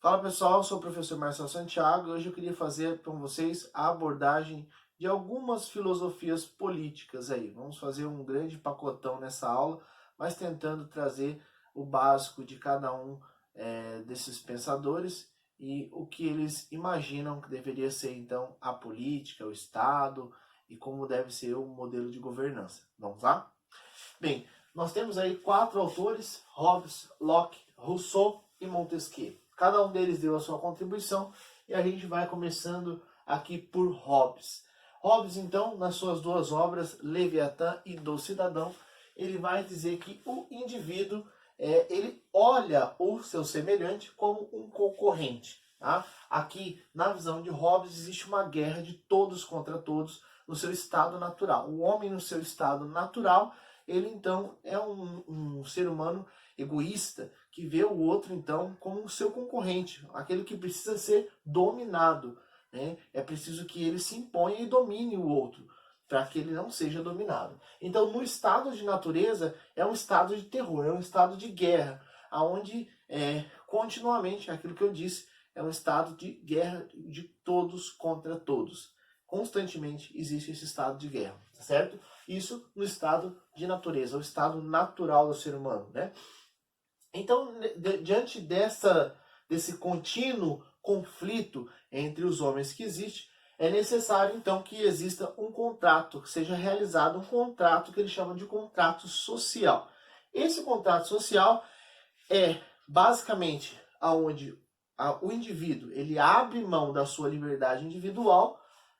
Fala pessoal, eu sou o professor Marcelo Santiago e hoje eu queria fazer com vocês a abordagem de algumas filosofias políticas aí. Vamos fazer um grande pacotão nessa aula, mas tentando trazer o básico de cada um desses pensadores e o que eles imaginam que deveria ser então a política, o Estado e como deve ser o modelo de governança. Vamos lá? Bem, nós temos aí 4 autores, Hobbes, Locke, Rousseau e Montesquieu. Cada um deles deu a sua contribuição e a gente vai começando aqui por Hobbes. Hobbes, então, nas suas 2 obras, Leviatã e Do Cidadão, ele vai dizer que o indivíduo, ele olha o seu semelhante como um concorrente. Tá? Aqui, na visão de Hobbes, existe uma guerra de todos contra todos no seu estado natural. O homem no seu estado natural, ele então é um ser humano egoísta que vê o outro então como o seu concorrente, aquele que precisa ser dominado, né? É preciso que ele se imponha e domine o outro, para que ele não seja dominado. Então, no estado de natureza, é um estado de terror, é um estado de guerra, onde continuamente, aquilo que eu disse, é um estado de guerra de todos contra todos. Constantemente existe esse estado de guerra, certo? Isso no estado de natureza, o estado natural do ser humano, né? Então, diante desse contínuo conflito entre os homens que existe, é necessário, então, que exista um contrato, que seja realizado um contrato que eles chamam de contrato social. Esse contrato social é, basicamente, aonde o indivíduo ele abre mão da sua liberdade individual,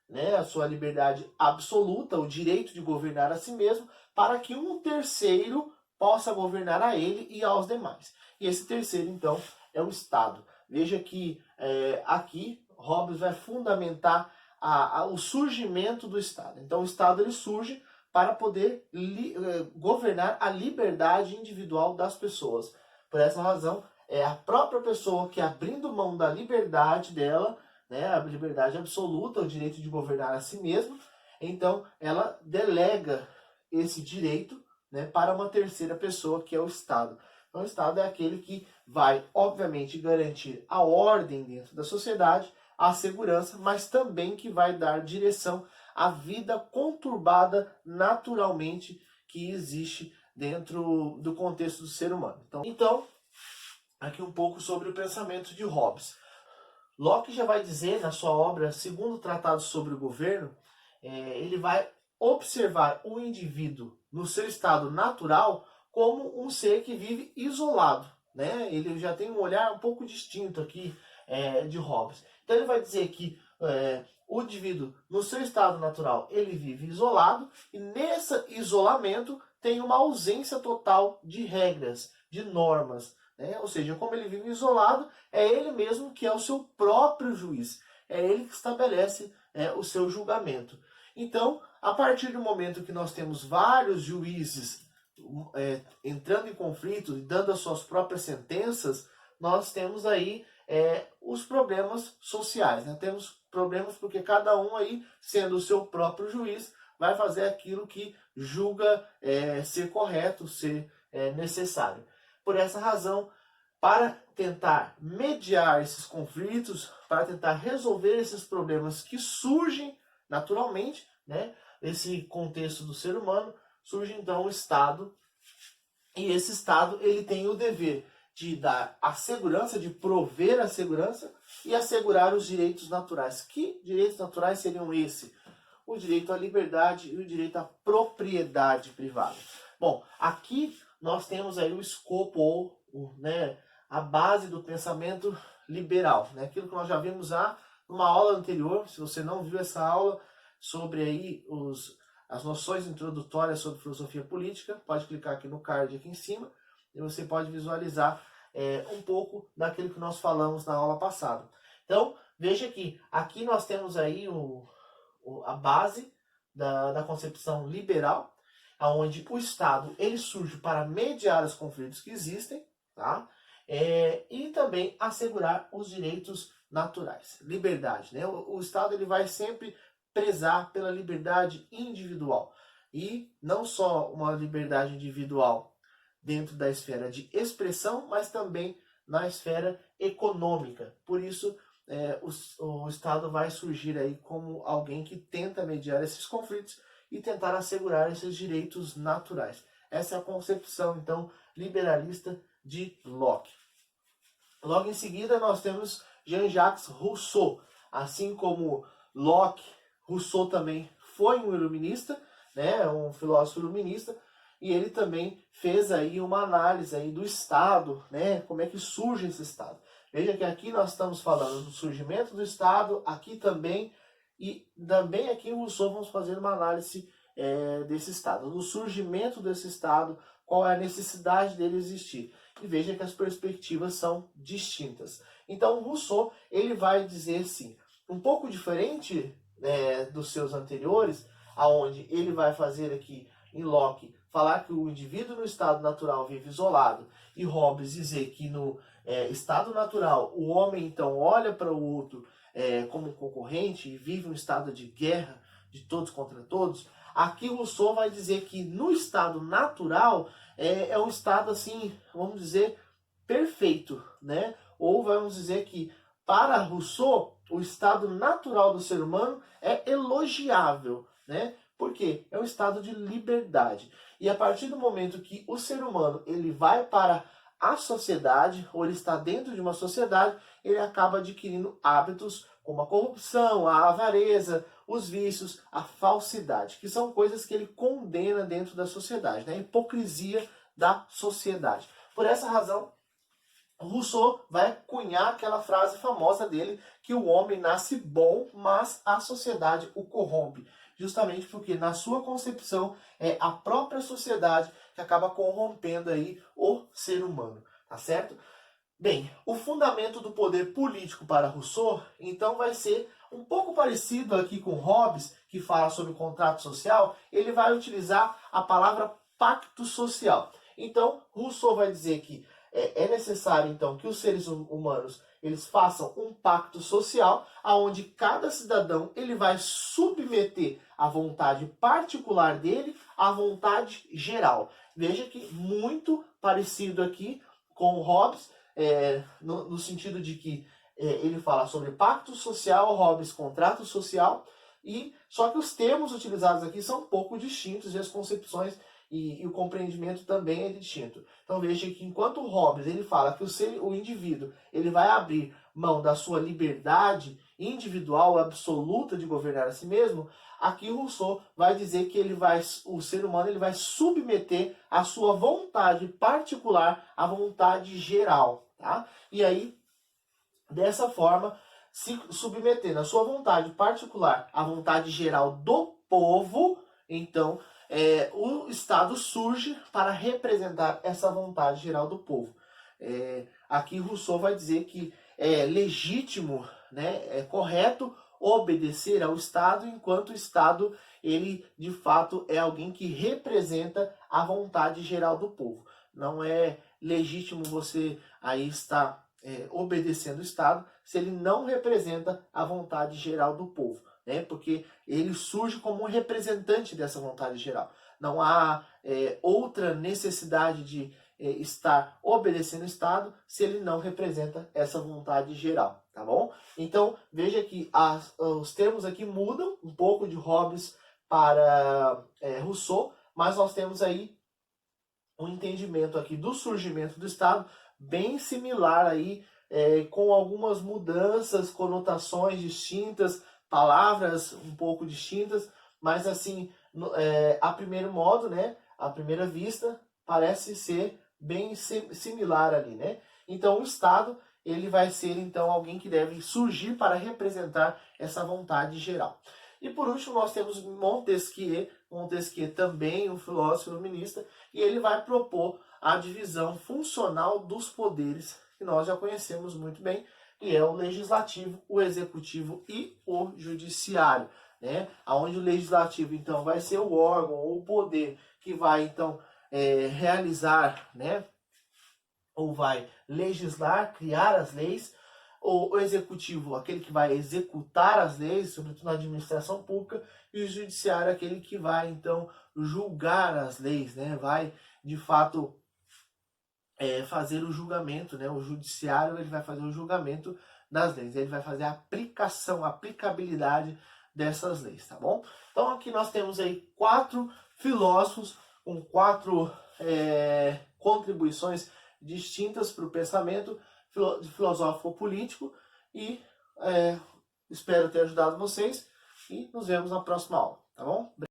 né, a sua liberdade absoluta, o direito de governar a si mesmo, para que um terceiro possa governar a ele e aos demais. E esse terceiro, então, é o Estado. Veja que aqui Hobbes vai fundamentar o surgimento do Estado. Então, o Estado ele surge para poder governar a liberdade individual das pessoas. Por essa razão, é a própria pessoa que, abrindo mão da liberdade dela, né, a liberdade absoluta, o direito de governar a si mesmo, então ela delega esse direito, né, para uma terceira pessoa, que é o Estado. Então, o Estado é aquele que vai, obviamente, garantir a ordem dentro da sociedade, a segurança, mas também que vai dar direção à vida conturbada naturalmente que existe dentro do contexto do ser humano. Então aqui um pouco sobre o pensamento de Hobbes. Locke já vai dizer na sua obra, segundo Tratado sobre o Governo, ele vai observar o indivíduo no seu estado natural como um ser que vive isolado, né? Ele já tem um olhar um pouco distinto aqui de Hobbes. Então ele vai dizer que o indivíduo no seu estado natural ele vive isolado e nesse isolamento tem uma ausência total de regras, de normas. Ou seja, como ele vive isolado, é ele mesmo que é o seu próprio juiz. É ele que estabelece o seu julgamento. Então, a partir do momento que nós temos vários juízes entrando em conflito e dando as suas próprias sentenças, nós temos aí os problemas sociais. Né? Temos problemas porque cada um aí, sendo o seu próprio juiz, vai fazer aquilo que julga ser correto, ser necessário. Por essa razão, para tentar mediar esses conflitos, para tentar resolver esses problemas que surgem naturalmente, né, nesse contexto do ser humano, surge então o Estado. E esse Estado ele tem o dever de dar a segurança, de prover a segurança e assegurar os direitos naturais. Que direitos naturais seriam esses? O direito à liberdade e o direito à propriedade privada. Bom, aqui nós temos aí o escopo, a base do pensamento liberal, né? Aquilo que nós já vimos lá numa aula anterior. Se você não viu essa aula sobre aí as noções introdutórias sobre filosofia política, pode clicar aqui no card aqui em cima e você pode visualizar um pouco daquilo que nós falamos na aula passada. Então, veja que aqui nós temos aí a base da concepção liberal, onde o Estado ele surge para mediar os conflitos que existem, tá? E também assegurar os direitos naturais, liberdade, né? O Estado ele vai sempre prezar pela liberdade individual e não só uma liberdade individual dentro da esfera de expressão, mas também na esfera econômica. Por isso, o Estado vai surgir aí como alguém que tenta mediar esses conflitos e tentar assegurar esses direitos naturais. Essa é a concepção, então, liberalista de Locke. Logo em seguida, nós temos Jean-Jacques Rousseau. Assim como Locke, Rousseau também foi um iluminista, né, um filósofo iluminista, e ele também fez aí uma análise aí do Estado, né, como é que surge esse Estado. Veja que aqui nós estamos falando do surgimento do Estado, aqui também, e também aqui em Rousseau vamos fazer uma análise desse Estado, do surgimento desse Estado, qual é a necessidade dele existir. E veja que as perspectivas são distintas. Então, Rousseau, ele vai dizer assim, um pouco diferente dos seus anteriores, aonde ele vai fazer aqui em Locke, falar que o indivíduo no estado natural vive isolado, e Hobbes dizer que no estado natural o homem então olha para o outro como concorrente e vive um estado de guerra, de todos contra todos. Aqui Rousseau vai dizer que no estado natural é um estado assim, vamos dizer, perfeito, né? Ou vamos dizer que para Rousseau o estado natural do ser humano é elogiável, né? Porque é um estado de liberdade. E a partir do momento que o ser humano ele vai para a sociedade, ou ele está dentro de uma sociedade, ele acaba adquirindo hábitos como a corrupção, a avareza, os vícios, a falsidade, que são coisas que ele condena dentro da sociedade, né? A hipocrisia da sociedade. Por essa razão, Rousseau vai cunhar aquela frase famosa dele, que o homem nasce bom, mas a sociedade o corrompe. Justamente porque na sua concepção é a própria sociedade que acaba corrompendo aí o ser humano, tá certo? Bem, o fundamento do poder político para Rousseau, então, vai ser um pouco parecido aqui com Hobbes, que fala sobre contrato social. Ele vai utilizar a palavra pacto social. Então, Rousseau vai dizer que é necessário, então, que os seres humanos eles façam um pacto social, aonde cada cidadão ele vai submeter a vontade particular dele à vontade geral. Veja que muito parecido aqui com Hobbes, no sentido de que ele fala sobre pacto social, Hobbes contrato social, e só que os termos utilizados aqui são um pouco distintos e as concepções e o compreendimento também é distinto. Então veja que enquanto Hobbes ele fala que o indivíduo ele vai abrir mão da sua liberdade individual absoluta de governar a si mesmo, aqui Rousseau vai dizer que o ser humano ele vai submeter a sua vontade particular à vontade geral, tá? E aí, dessa forma, se submetendo a sua vontade particular à vontade geral do povo, então o Estado surge para representar essa vontade geral do povo. Aqui Rousseau vai dizer que é legítimo, né, é correto obedecer ao Estado, enquanto o Estado, ele de fato é alguém que representa a vontade geral do povo. Não é legítimo você aí estar obedecendo o Estado se ele não representa a vontade geral do povo, né? Porque ele surge como um representante dessa vontade geral. Não há outra necessidade de estar obedecendo o Estado se ele não representa essa vontade geral, tá bom? Então, veja que os termos aqui mudam um pouco de Hobbes para Rousseau, mas nós temos aí um entendimento aqui do surgimento do Estado bem similar aí, com algumas mudanças, conotações distintas, palavras um pouco distintas, mas assim, a primeiro modo, né, à primeira vista, parece ser bem similar ali, né? Então o Estado, ele vai ser então alguém que deve surgir para representar essa vontade geral. E por último nós temos Montesquieu também um filósofo iluminista, e ele vai propor a divisão funcional dos poderes, que nós já conhecemos muito bem, que é o legislativo, o executivo e o judiciário, né? Onde o legislativo então vai ser o órgão ou o poder que vai então realizar, né, ou vai legislar, criar as leis, o executivo, aquele que vai executar as leis, sobretudo na administração pública, e o judiciário, aquele que vai então julgar as leis, né, vai de fato fazer o julgamento, né? O judiciário ele vai fazer o julgamento das leis, ele vai fazer a aplicação, a aplicabilidade dessas leis, tá bom? Então aqui nós temos aí 4 filósofos com 4 contribuições distintas para o pensamento filosófico político e espero ter ajudado vocês e nos vemos na próxima aula, tá bom?